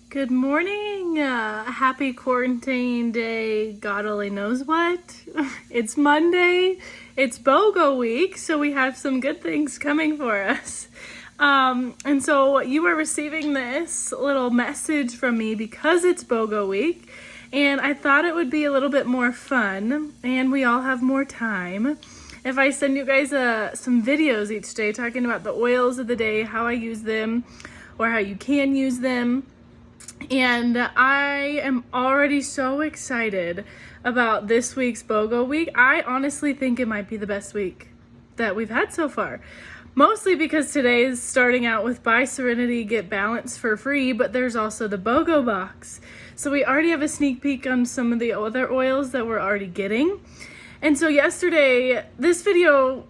Good morning. Happy quarantine day. God only knows what. It's Monday. It's BOGO week, so we have some good things coming for us. And so you are receiving this little message from me because it's BOGO week, and I thought it would be a little bit more fun, and we all have more time, if I send you guys some videos each day talking about the oils of the day, how I use them, or how you can use them. And I am already so excited about this week's BOGO week. I honestly think it might be the best week that we've had so far. Mostly because today is starting out with Buy Serenity, Get Balance for free, but there's also the BOGO box. So we already have a sneak peek on some of the other oils that we're already getting. And so yesterday, this video,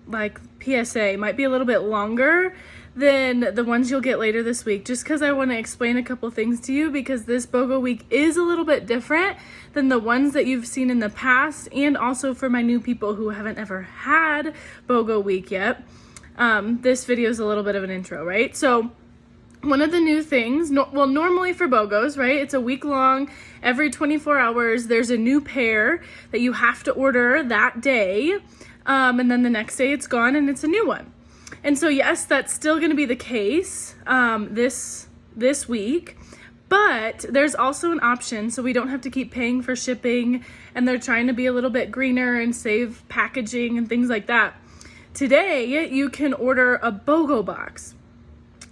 like PSA, might be a little bit longer than the ones you'll get later this week, just because I want to explain a couple things to you, because this BOGO week is a little bit different than the ones that you've seen in the past, and also for my new people who haven't ever had BOGO week yet. This video is a little bit of an intro, right? So one of the new things, normally for BOGOs, right, it's a week long. Every 24 hours, there's a new pair that you have to order that day, and then the next day it's gone and it's a new one. And so yes, that's still going to be the case this week, but there's also an option so we don't have to keep paying for shipping, and they're trying to be a little bit greener and save packaging and things like that. Today, you can order a BOGO box.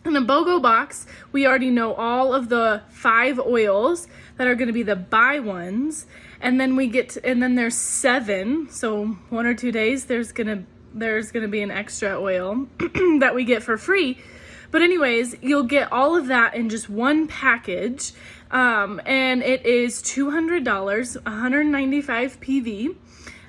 In a BOGO box, we already know all of the 5 oils that are going to be the buy ones, and then and then there's 7, so 1 or 2 days there's gonna be an extra oil that we get for free. But anyways, you'll get all of that in just one package, and it is $200, 195 PV.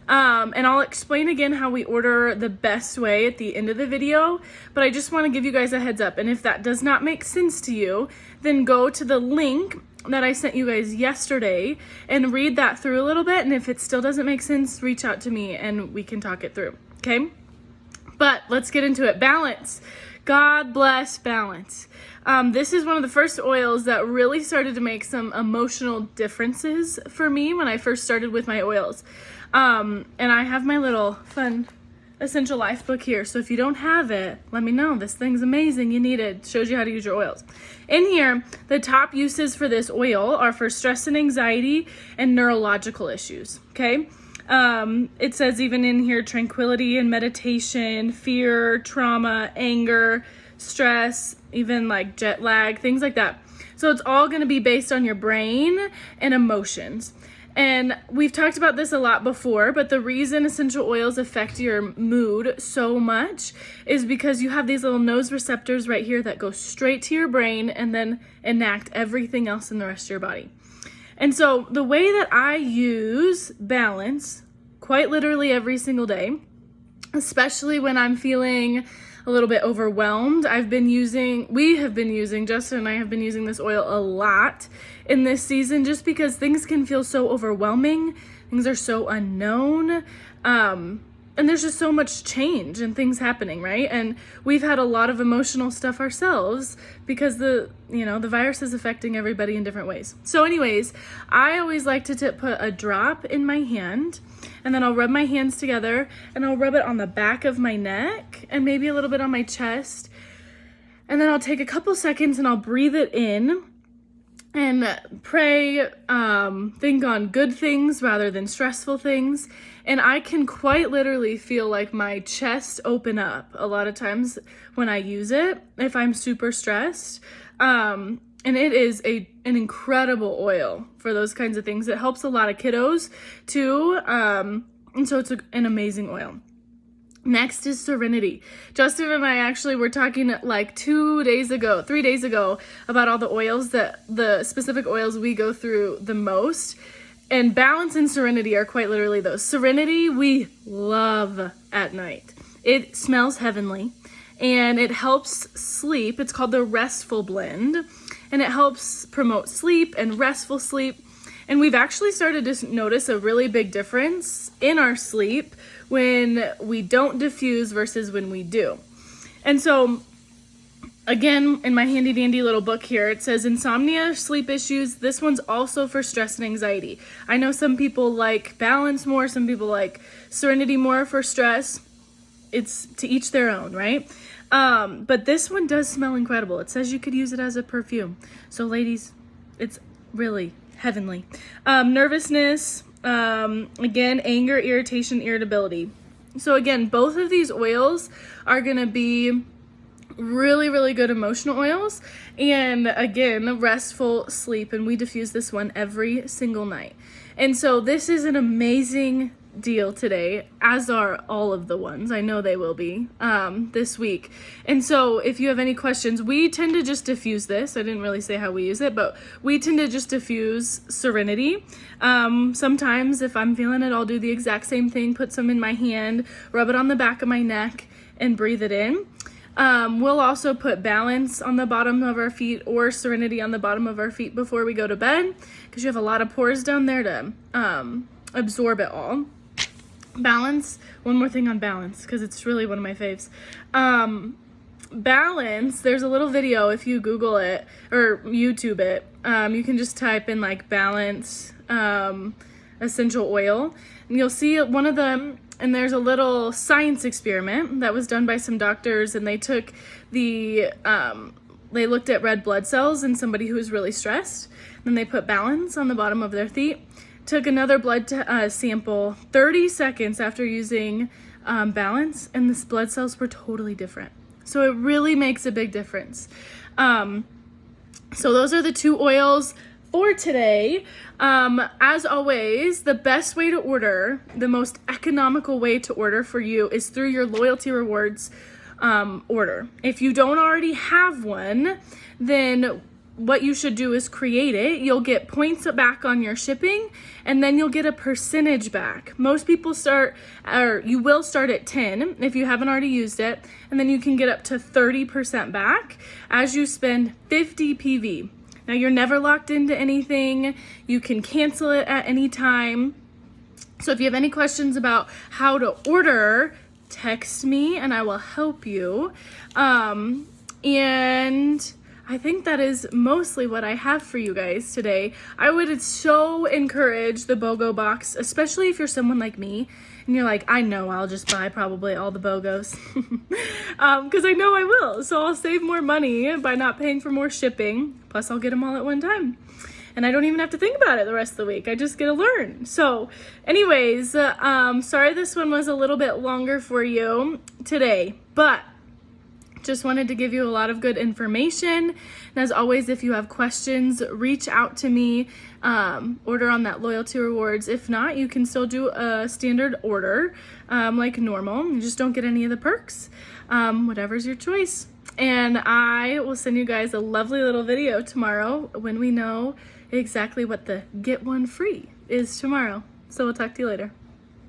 And I'll explain again how we order the best way at the end of the video, but I just want to give you guys a heads up. And if that does not make sense to you, then go to the link that I sent you guys yesterday and read that through a little bit. And if it still doesn't make sense, reach out to me and we can talk it through. Okay? But let's get into it. Balance. God bless balance. This is one of the first oils that really started to make some emotional differences for me when I first started with my oils. And I have my little fun Essential Life book here. So if you don't have it, let me know. This thing's amazing. You need it. It shows you how to use your oils. In here, the top uses for this oil are for stress and anxiety and neurological issues. Okay? It says even in here, tranquility and meditation, fear, trauma, anger, stress, even like jet lag, things like that. So it's all going to be based on your brain and emotions. And we've talked about this a lot before, but the reason essential oils affect your mood so much is because you have these little nose receptors right here that go straight to your brain and then enact everything else in the rest of your body. And so the way that I use balance, quite literally every single day, especially when I'm feeling a little bit overwhelmed, Justin and I have been using this oil a lot in this season, just because things can feel so overwhelming. Things are so unknown. And there's just so much change and things happening, right? And we've had a lot of emotional stuff ourselves because the virus is affecting everybody in different ways. So anyways, I always like to put a drop in my hand, and then I'll rub my hands together and I'll rub it on the back of my neck and maybe a little bit on my chest. And then I'll take a couple seconds and I'll breathe it in and pray, think on good things rather than stressful things. And I can quite literally feel like my chest open up a lot of times when I use it, if I'm super stressed. And it is an incredible oil for those kinds of things. It helps a lot of kiddos too. And so it's an amazing oil. Next is Serenity. Justin and I actually were talking like 3 days ago about all the oils, the specific oils we go through the most. And Balance and Serenity are quite literally those. Serenity we love at night. It smells heavenly and it helps sleep. It's called the Restful Blend, and it helps promote sleep and restful sleep. And we've actually started to notice a really big difference in our sleep when we don't diffuse versus when we do. And so Again, in my handy dandy little book here, it says insomnia, sleep issues. This one's also for stress and anxiety. I know some people like balance more, some people like serenity more for stress. It's to each their own, right? But this one does smell incredible. It says you could use it as a perfume. So ladies, it's really heavenly. Nervousness, again, anger, irritation, irritability. So again, both of these oils are gonna be really, really good emotional oils, and again, restful sleep, and we diffuse this one every single night. And so this is an amazing deal today, as are all of the ones. I know they will be this week. And so if you have any questions, we tend to just diffuse this. I didn't really say how we use it, but we tend to just diffuse Serenity. Sometimes if I'm feeling it, I'll do the exact same thing, put some in my hand, rub it on the back of my neck, and breathe it in. We'll also put Balance on the bottom of our feet or Serenity on the bottom of our feet before we go to bed, because you have a lot of pores down there to absorb it all. Balance, one more thing on Balance, because it's really one of my faves. Balance, there's a little video if you Google it or YouTube it. You can just type in like Balance essential oil, and you'll see one of them. And there's a little science experiment that was done by some doctors, and they took they looked at red blood cells in somebody who was really stressed. Then they put Balance on the bottom of their feet, took another blood sample 30 seconds after using Balance, and the blood cells were totally different. So it really makes a big difference. So those are the two oils for today. As always, the best way to order, the most economical way to order for you is through your loyalty rewards order. If you don't already have one, then what you should do is create it. You'll get points back on your shipping, and then you'll get a percentage back. Most people you will start at 10 if you haven't already used it, and then you can get up to 30% back as you spend 50 PV. Now, you're never locked into anything. You can cancel it at any time. So if you have any questions about how to order, text me and I will help you. And I think that is mostly what I have for you guys today. I would so encourage the BOGO box, especially if you're someone like me and you're like, I know I'll just buy probably all the BOGOs because I know I will. So I'll save more money by not paying for more shipping. Plus I'll get them all at one time. And I don't even have to think about it the rest of the week. I just get to learn. So anyways, sorry this one was a little bit longer for you today, but just wanted to give you a lot of good information. And as always, if you have questions, reach out to me, order on that loyalty rewards. If not, you can still do a standard order like normal. You just don't get any of the perks. Whatever's your choice. And I will send you guys a lovely little video tomorrow when we know exactly what the get one free is tomorrow. So we'll talk to you later.